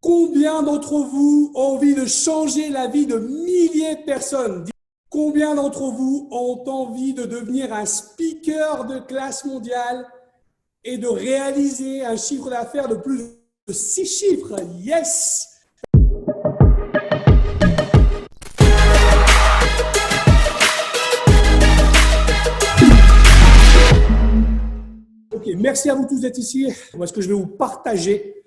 Combien d'entre vous ont envie de changer la vie de milliers de personnes? Combien d'entre vous ont envie de devenir un speaker de classe mondiale et de réaliser un chiffre d'affaires de plus de 6 chiffres? Yes! Ok, merci à vous tous d'être ici. Parce que je vais vous partager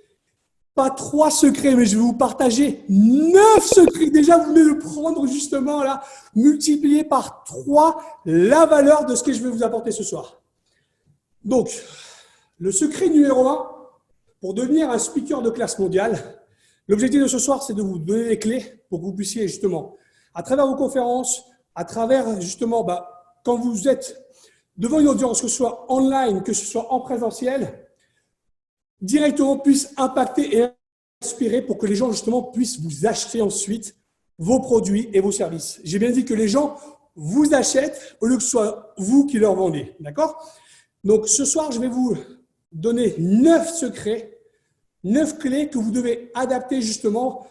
pas 3 secrets, mais je vais vous partager 9 secrets. Déjà, vous venez de prendre justement là, multiplié par 3 la valeur de ce que je vais vous apporter ce soir. Donc, le secret numéro 1, pour devenir un speaker de classe mondiale, l'objectif de ce soir, c'est de vous donner les clés pour que vous puissiez justement, à travers vos conférences, à travers justement, quand vous êtes devant une audience, que ce soit online, que ce soit en présentiel, directement puisse impacter et inspirer pour que les gens justement puissent vous acheter ensuite vos produits et vos services. J'ai bien dit que les gens vous achètent au lieu que ce soit vous qui leur vendez. D'accord? Donc ce soir, je vais vous donner 9 secrets, 9 clés que vous devez adapter justement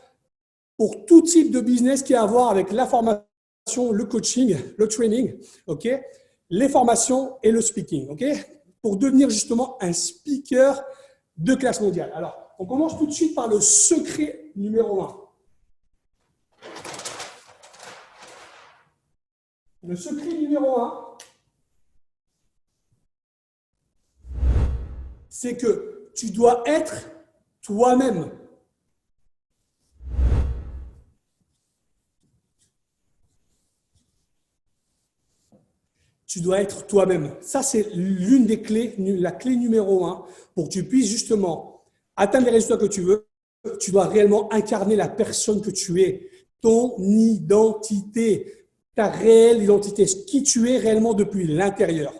pour tout type de business qui a à voir avec la formation, le coaching, le training, ok, les formations et le speaking, ok, pour devenir justement un speaker de classe mondiale. Alors, on commence tout de suite par le secret numéro 1. Le secret numéro 1, c'est que tu dois être toi-même. Tu dois être toi-même. Ça, c'est l'une des clés, la clé numéro 1 pour que tu puisses justement atteindre les résultats que tu veux. Tu dois réellement incarner la personne que tu es, ton identité, ta réelle identité, ce qui tu es réellement depuis l'intérieur.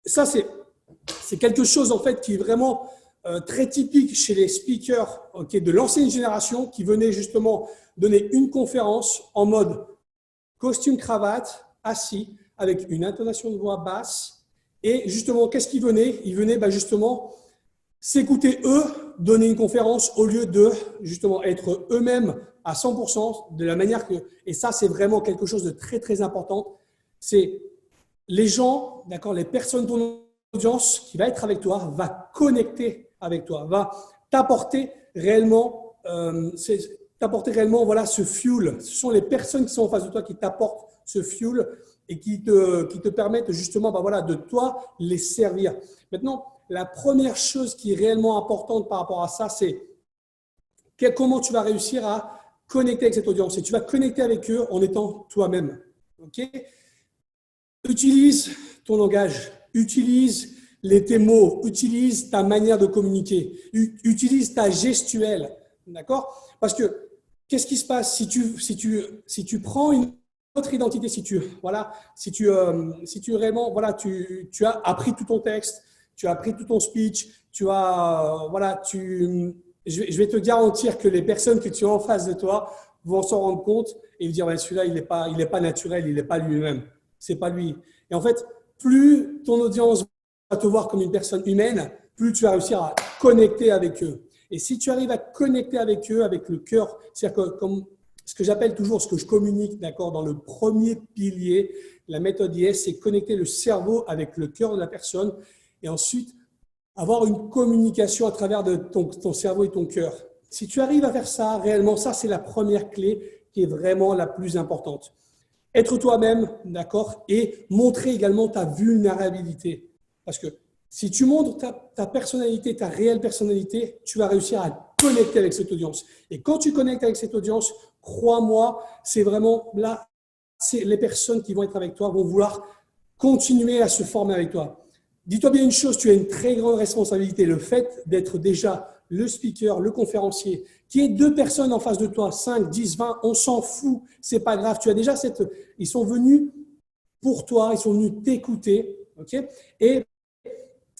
Ça, c'est quelque chose en fait qui est vraiment très typique chez les speakers de l'ancienne génération qui venaient justement donner une conférence en mode costume cravate, assis, avec une intonation de voix basse. Et justement, qu'est-ce qu'ils venaient? Ils venaient justement s'écouter eux, donner une conférence au lieu de justement être eux-mêmes à 100% de la manière que… Et ça, c'est vraiment quelque chose de très, très important. C'est les gens, d'accord, les personnes de ton audience qui va être avec toi, va connecter avec toi, va t'apporter réellement, voilà, ce fuel. Ce sont les personnes qui sont en face de toi qui t'apportent ce fuel et qui te permettent justement voilà, de toi les servir. Maintenant, la première chose qui est réellement importante par rapport à ça, c'est comment tu vas réussir à connecter avec cette audience. Et tu vas connecter avec eux en étant toi-même. Okay? Utilise ton langage, utilise tes mots, utilise ta manière de communiquer, utilise ta gestuelle. D'accord? Parce que qu'est-ce qui se passe si tu prends une autre identité, si tu réellement, voilà, tu as appris tout ton texte, tu as appris tout ton speech, je vais te garantir que les personnes que tu as en face de toi vont s'en rendre compte et dire celui-là, il n'est pas naturel, il n'est pas lui-même, c'est pas lui. Et en fait, plus ton audience va te voir comme une personne humaine, plus tu vas réussir à connecter avec eux. Et si tu arrives à connecter avec eux, avec le cœur, c'est-à-dire que comme ce que j'appelle toujours, ce que je communique, d'accord, dans le premier pilier, la méthode IS, c'est connecter le cerveau avec le cœur de la personne et ensuite avoir une communication à travers de ton cerveau et ton cœur. Si tu arrives à faire ça, réellement, ça, c'est la première clé qui est vraiment la plus importante. Être toi-même, d'accord, et montrer également ta vulnérabilité. Parce que si tu montres ta personnalité, ta réelle personnalité, tu vas réussir à connecter avec cette audience. Et quand tu connectes avec cette audience, crois-moi, c'est vraiment là, c'est les personnes qui vont être avec toi vont vouloir continuer à se former avec toi. Dis-toi bien une chose, tu as une très grande responsabilité. Le fait d'être déjà le speaker, le conférencier, qui est 2 personnes en face de toi, 5, 10, 20, on s'en fout, c'est pas grave. Tu as déjà ils sont venus pour toi, ils sont venus t'écouter, ok? Et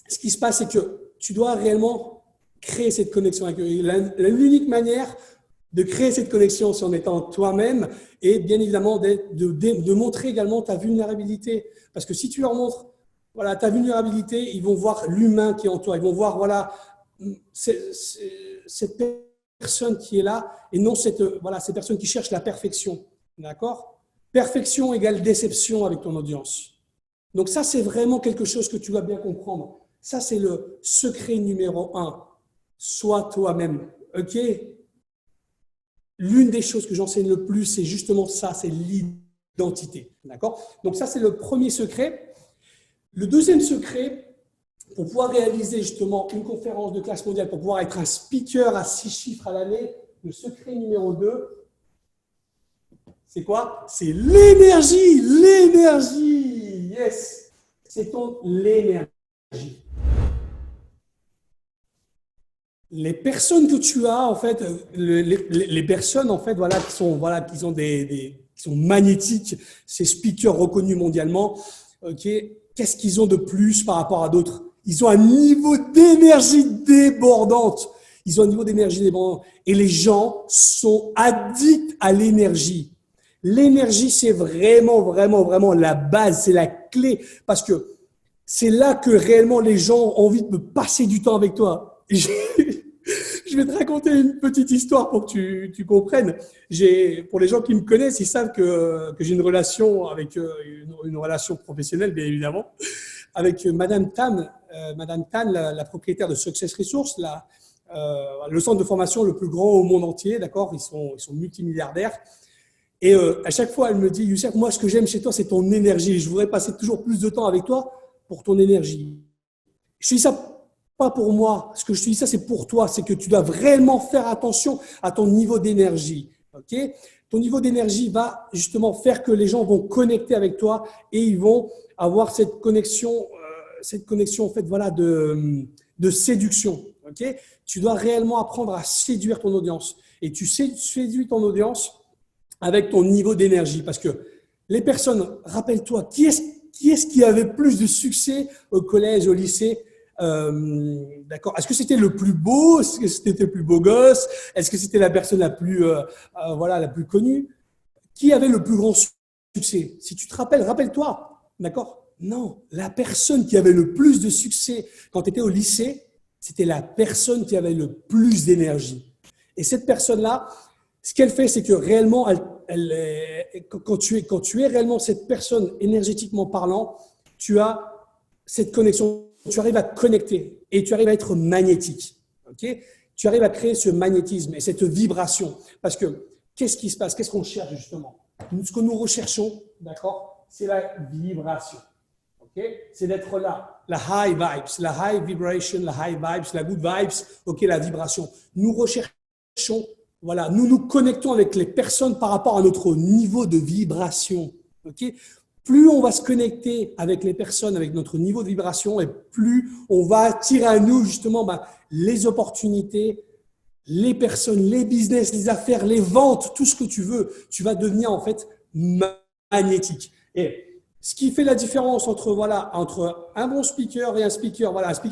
ce qui se passe, c'est que tu dois réellement créer cette connexion avec eux. L'unique manière de créer cette connexion, c'est en étant toi-même et bien évidemment de montrer également ta vulnérabilité. Parce que si tu leur montres voilà, ta vulnérabilité, ils vont voir l'humain qui est en toi. Ils vont voir voilà, cette personne qui est là et non voilà, ces personnes qui cherchent la perfection. D'accord? Perfection égale déception avec ton audience. Donc ça, c'est vraiment quelque chose que tu vas bien comprendre. Ça, c'est le secret numéro 1. Sois toi-même. OK? L'une des choses que j'enseigne le plus, c'est justement ça, c'est l'identité. D'accord? Donc ça, c'est le premier secret. Le deuxième secret, pour pouvoir réaliser justement une conférence de classe mondiale, pour pouvoir être un speaker à 6 chiffres à l'année, le secret numéro 2, c'est quoi? C'est l'énergie. L'énergie. Yes. C'est l'énergie. Les personnes que tu as, en fait, les personnes, en fait, voilà, qui sont magnétiques, ces speakers reconnus mondialement, ok, qu'est-ce qu'ils ont de plus par rapport à d'autres? Ils ont un niveau d'énergie débordante. Ils ont un niveau d'énergie débordante. Et les gens sont addicts à l'énergie. L'énergie, c'est vraiment la base, c'est la clé, parce que c'est là que réellement les gens ont envie de passer du temps avec toi. Je vais te raconter une petite histoire pour que tu comprennes. Pour les gens qui me connaissent, ils savent que j'ai une relation avec une relation professionnelle, bien évidemment, avec Madame Tan, la propriétaire de Success Resources, le centre de formation le plus grand au monde entier, d'accord. Ils sont multimilliardaires. Et à chaque fois, elle me dit, Youssef, moi, ce que j'aime chez toi, c'est ton énergie. Je voudrais passer toujours plus de temps avec toi pour ton énergie. Je dis ça pas pour moi. Ce que je te dis ça, c'est pour toi. C'est que tu dois vraiment faire attention à ton niveau d'énergie. Okay? Ton niveau d'énergie va justement faire que les gens vont connecter avec toi et ils vont avoir cette connexion en fait, voilà, de séduction. Okay? Tu dois réellement apprendre à séduire ton audience. Et tu séduis ton audience avec ton niveau d'énergie. Parce que les personnes, rappelle-toi, qui est-ce qui avait plus de succès au collège, au lycée? D'accord. Est-ce que c'était le plus beau? Est-ce que c'était le plus beau gosse? Est-ce que c'était la personne la plus, la plus connue? Qui avait le plus grand succès? Si tu te rappelles, rappelle-toi. D'accord? Non. La personne qui avait le plus de succès quand tu étais au lycée, c'était la personne qui avait le plus d'énergie. Et cette personne-là, ce qu'elle fait, c'est que réellement, quand tu es réellement cette personne énergétiquement parlant, tu as cette connexion, tu arrives à te connecter et tu arrives à être magnétique. Okay? Tu arrives à créer ce magnétisme et cette vibration. Parce que qu'est-ce qui se passe? Qu'est-ce qu'on cherche justement? Ce que nous recherchons, d'accord, c'est la vibration. Okay? C'est d'être là, la high vibes, la high vibration, la high vibes, la good vibes, okay, la vibration. Nous recherchons, voilà, nous nous connectons avec les personnes par rapport à notre niveau de vibration. Okay? Plus on va se connecter avec les personnes, avec notre niveau de vibration, et plus on va attirer à nous justement les opportunités, les personnes, les business, les affaires, les ventes, tout ce que tu veux. Tu vas devenir en fait magnétique. Et ce qui fait la différence entre un bon speaker et un speaker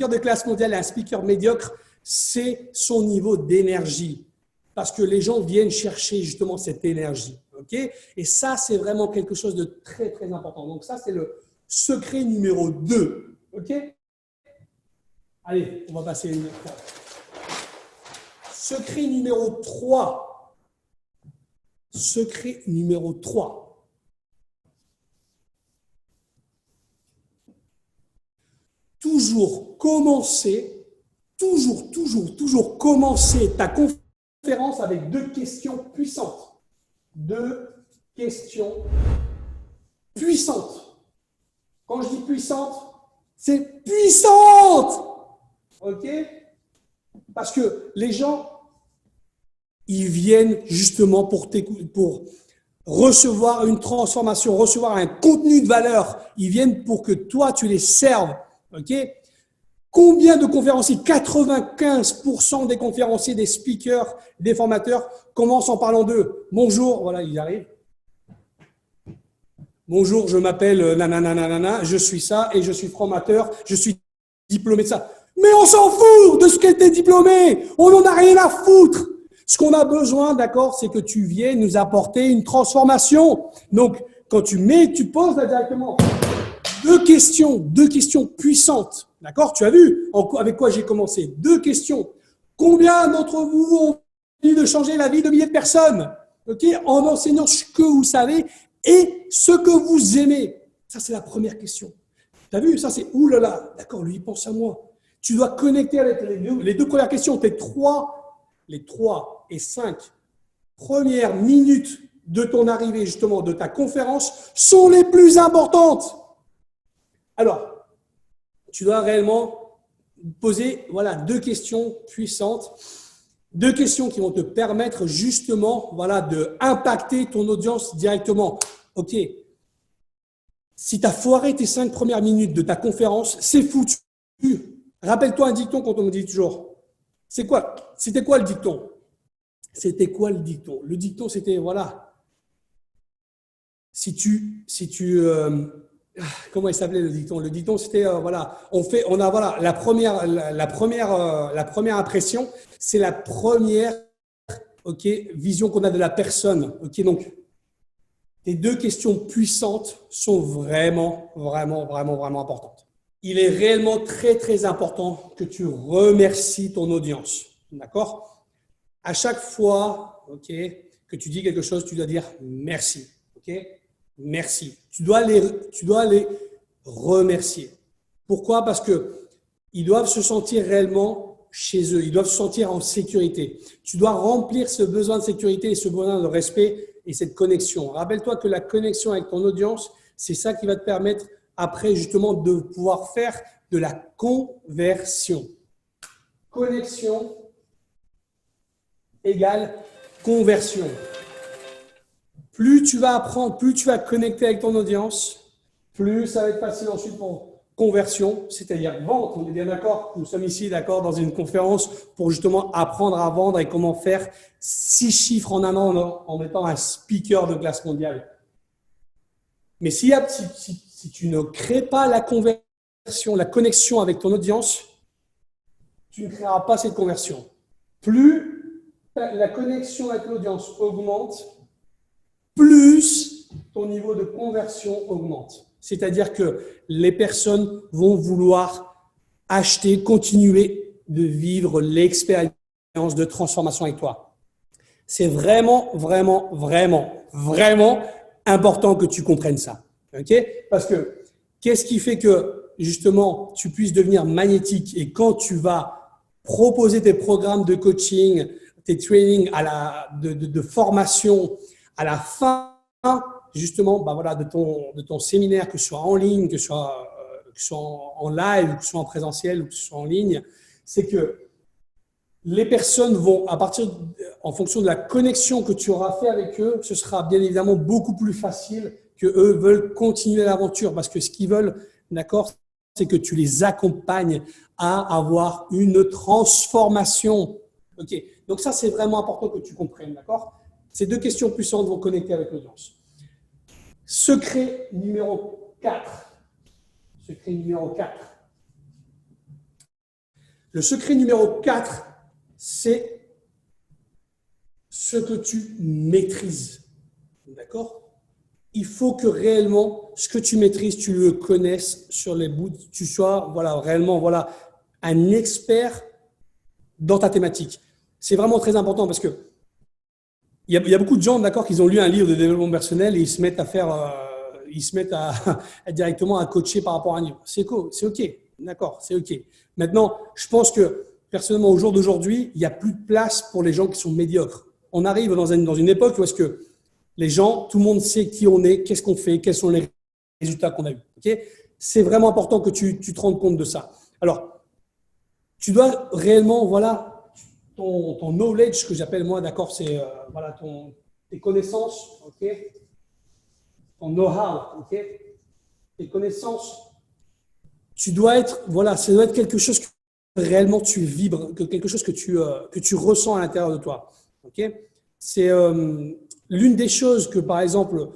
de classe mondiale et un speaker médiocre, c'est son niveau d'énergie. Parce que les gens viennent chercher justement cette énergie. Okay? Et ça, c'est vraiment quelque chose de très, très important. Donc ça, c'est le secret numéro 2. OK? Allez, on va passer à une autre fois. Secret numéro 3. Secret numéro 3. Toujours commencer ta conférence avec 2 questions puissantes. 2 questions puissantes. Quand je dis puissante, c'est puissante. OK? Parce que les gens, ils viennent justement pour recevoir une transformation, recevoir un contenu de valeur. Ils viennent pour que toi, tu les serves. OK? Combien de conférenciers? 95% des conférenciers, des speakers, des formateurs commencent en parlant d'eux. Bonjour, voilà, il arrive. Bonjour, je m'appelle nanana, je suis ça et je suis formateur, je suis diplômé de ça. Mais on s'en fout de ce qu'elle t'est diplômé. On n'en a rien à foutre. Ce qu'on a besoin, d'accord, c'est que tu viennes nous apporter une transformation. Donc, quand tu poses là directement deux questions puissantes. D'accord? Tu as vu avec quoi j'ai commencé? 2 questions. Combien d'entre vous ont de changer la vie de milliers de personnes, en enseignant ce que vous savez et ce que vous aimez. Ça, c'est la première question. Tu as vu, ça, c'est oulala, d'accord, lui, il pense à moi. Tu dois connecter avec les deux premières questions. Les 3 et 5 premières minutes de ton arrivée, justement, de ta conférence, sont les plus importantes. Alors, tu dois réellement poser deux questions puissantes, 2 questions qui vont te permettre justement d'impacter ton audience directement. OK, si tu as foiré tes 5 premières minutes de ta conférence, c'est foutu. Rappelle-toi un dicton quand on me dit toujours. C'était quoi le dicton? C'était quoi le dicton? Le dicton, c'était comment il s'appelait le dicton? Le dicton, c'était la première impression, c'est la première vision qu'on a de la personne. Donc tes 2 questions puissantes sont vraiment, vraiment, vraiment, vraiment importantes. Il est réellement très, très important que tu remercies ton audience. D'accord? À chaque fois que tu dis quelque chose, tu dois dire merci. Merci. Tu dois les remercier. Pourquoi? Parce qu'ils doivent se sentir réellement chez eux. Ils doivent se sentir en sécurité. Tu dois remplir ce besoin de sécurité et ce besoin de respect et cette connexion. Rappelle-toi que la connexion avec ton audience, c'est ça qui va te permettre après justement de pouvoir faire de la conversion. Connexion égale conversion. Plus tu vas apprendre, plus tu vas connecter avec ton audience, plus ça va être facile ensuite pour conversion, c'est-à-dire vente. On est bien d'accord? Nous sommes ici d'accord dans une conférence pour justement apprendre à vendre et comment faire 6 chiffres en un an en étant un speaker de classe mondiale. Mais si tu ne crées pas la conversion, la connexion avec ton audience, tu ne créeras pas cette conversion. Plus la connexion avec l'audience augmente, plus ton niveau de conversion augmente. C'est-à-dire que les personnes vont vouloir acheter, continuer de vivre l'expérience de transformation avec toi. C'est vraiment, vraiment, vraiment, vraiment important que tu comprennes ça. Parce que qu'est-ce qui fait que justement tu puisses devenir magnétique et quand tu vas proposer tes programmes de coaching, tes trainings de formation à la fin justement de ton séminaire, que ce soit en ligne, que ce soit en live, que ce soit en présentiel ou que ce soit en ligne, c'est que les personnes vont, en fonction de la connexion que tu auras fait avec eux, ce sera bien évidemment beaucoup plus facile que eux veulent continuer l'aventure parce que ce qu'ils veulent, d'accord, c'est que tu les accompagnes à avoir une transformation. Donc ça, c'est vraiment important que tu comprennes, d'accord? Ces 2 questions puissantes vont connecter avec l'audience. Secret numéro 4. Secret numéro 4. Le secret numéro 4, c'est ce que tu maîtrises. D'accord? Il faut que réellement, ce que tu maîtrises, tu le connaisses sur les bouts, tu sois réellement un expert dans ta thématique. C'est vraiment très important parce que il y a beaucoup de gens, d'accord, qui ont lu un livre de développement personnel et ils se mettent directement à coacher par rapport à un livre. C'est cool, c'est OK, d'accord, c'est OK. Maintenant, je pense que personnellement, au jour d'aujourd'hui, il n'y a plus de place pour les gens qui sont médiocres. On arrive dans une époque où est-ce que les gens, tout le monde sait qui on est, qu'est-ce qu'on fait, quels sont les résultats qu'on a eus. C'est vraiment important que tu te rendes compte de ça. Alors, tu dois réellement, ton knowledge, que j'appelle moi, d'accord, c'est tes connaissances, ton know-how, tes connaissances. Tu dois être, ça doit être quelque chose que réellement tu vibres, quelque chose que tu ressens à l'intérieur de toi. C'est l'une des choses que, par exemple,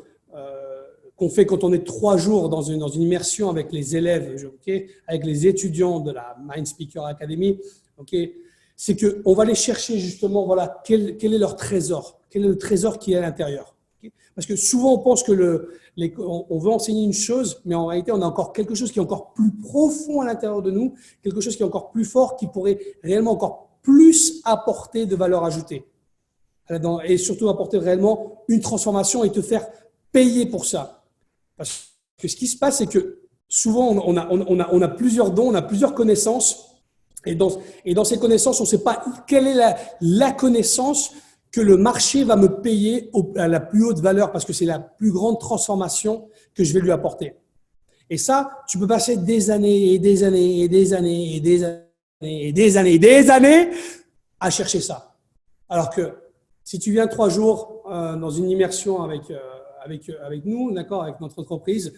qu'on fait quand on est 3 jours dans une immersion avec les élèves, avec les étudiants de la Mind Speaker Academy, c'est qu'on va aller chercher justement quel est leur trésor, quel est le trésor qui est à l'intérieur. Parce que souvent on pense que on veut enseigner une chose, mais en réalité on a encore quelque chose qui est encore plus profond à l'intérieur de nous, quelque chose qui est encore plus fort, qui pourrait réellement encore plus apporter de valeur ajoutée. et surtout apporter réellement une transformation et te faire payer pour ça. Parce que ce qui se passe, c'est que souvent, on a plusieurs dons, on a plusieurs connaissances. Et dans ces connaissances, on ne sait pas quelle est la connaissance que le marché va me payer à la plus haute valeur parce que c'est la plus grande transformation que je vais lui apporter. Et ça, tu peux passer des années et des années et des années et des années et des années et des années à chercher ça. Alors que si tu viens 3 jours dans une immersion avec nous, d'accord, avec notre entreprise,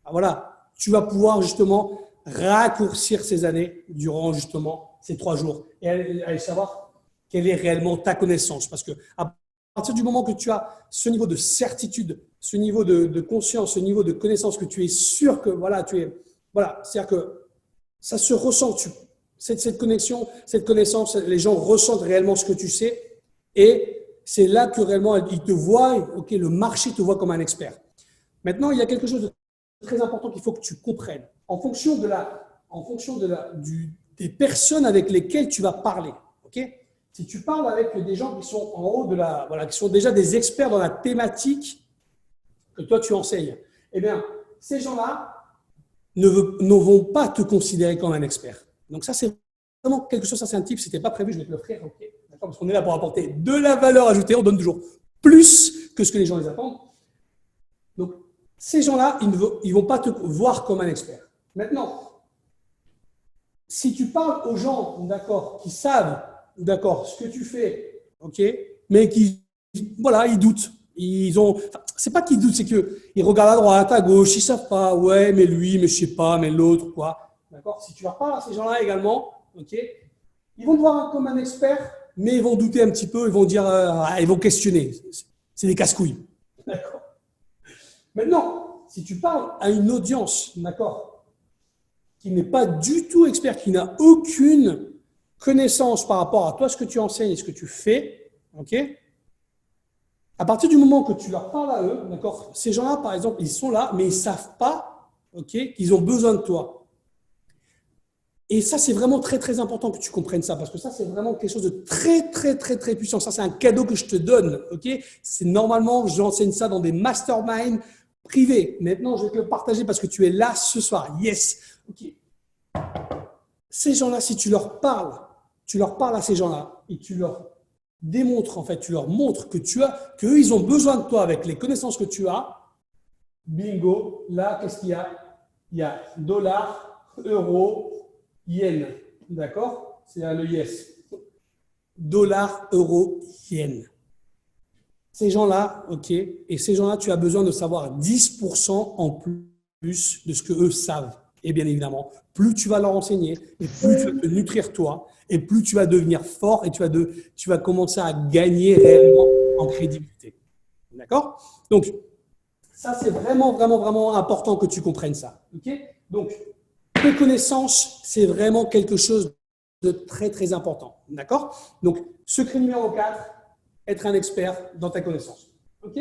voilà, tu vas pouvoir justement raccourcir ces années durant justement ces 3 jours et aller savoir quelle est réellement ta connaissance. Parce que à partir du moment que tu as ce niveau de certitude, ce niveau de conscience, ce niveau de connaissance que tu es sûr que voilà, c'est-à-dire que ça se ressent. Cette connexion, cette connaissance, les gens ressentent réellement ce que tu sais et c'est là que réellement ils te voient, ok, le marché te voit comme un expert. Maintenant, il y a quelque chose de très important qu'il faut que tu comprennes. En fonction des personnes avec lesquelles tu vas parler, ok? Si tu parles avec des gens qui sont en haut qui sont déjà des experts dans la thématique que toi tu enseignes, eh bien, ces gens-là ne vont pas te considérer comme un expert. Donc ça, c'est vraiment quelque chose, ça c'est un tip, si tu n'es pas prévu, je vais te l'offrir, ok? D'accord? Parce qu'on est là pour apporter de la valeur ajoutée, on donne toujours plus que ce que les gens les attendent. Donc, ces gens-là, ils ne vont pas te voir comme un expert. Maintenant, si tu parles aux gens, d'accord, qui savent, d'accord, ce que tu fais, ok, mais qui, voilà, ils doutent. C'est pas qu'ils doutent, c'est qu'ils regardent à droite, à gauche, ils savent pas, ouais, mais lui, mais je sais pas, mais l'autre, quoi. D'accord? Si tu leur parles à ces gens-là également, ok, ils vont te voir comme un expert, mais ils vont douter un petit peu, ils vont dire, ils vont questionner. C'est des casse-couilles. D'accord? Maintenant, si tu parles à une audience, d'accord, qui n'est pas du tout expert, qui n'a aucune connaissance par rapport à toi, ce que tu enseignes et ce que tu fais, ok, à partir du moment que tu leur parles à eux, d'accord, ces gens-là, par exemple, ils sont là, mais ils ne savent pas, ok, qu'ils ont besoin de toi. Et ça, c'est vraiment très, très important que tu comprennes ça, parce que ça, c'est vraiment quelque chose de très, très, très, très puissant. Ça, c'est un cadeau que je te donne, ok? C'est normalement, j'enseigne ça dans des masterminds privés. Maintenant, je vais te le partager parce que tu es là ce soir. Yes, ok. Ces gens-là, si tu leur parles à ces gens-là et tu leur démontres, en fait, tu leur montres qu'eux, ils ont besoin de toi avec les connaissances que tu as. Bingo, là, qu'est-ce qu'il y a? Il y a dollar, euro, yen, d'accord? C'est le yes. Dollar, euro, yen. Ces gens-là, ok, et ces gens-là, tu as besoin de savoir 10% en plus de ce que eux savent. Et bien évidemment, plus tu vas leur enseigner, et plus tu vas te nutrir toi, et plus tu vas devenir fort, et tu vas commencer à gagner réellement en crédibilité. D'accord? Donc, ça, c'est vraiment, vraiment, vraiment important que tu comprennes ça. Ok? Donc, tes connaissances, c'est vraiment quelque chose de très, très important. D'accord? Donc, secret numéro 4, être un expert dans ta connaissance. Ok?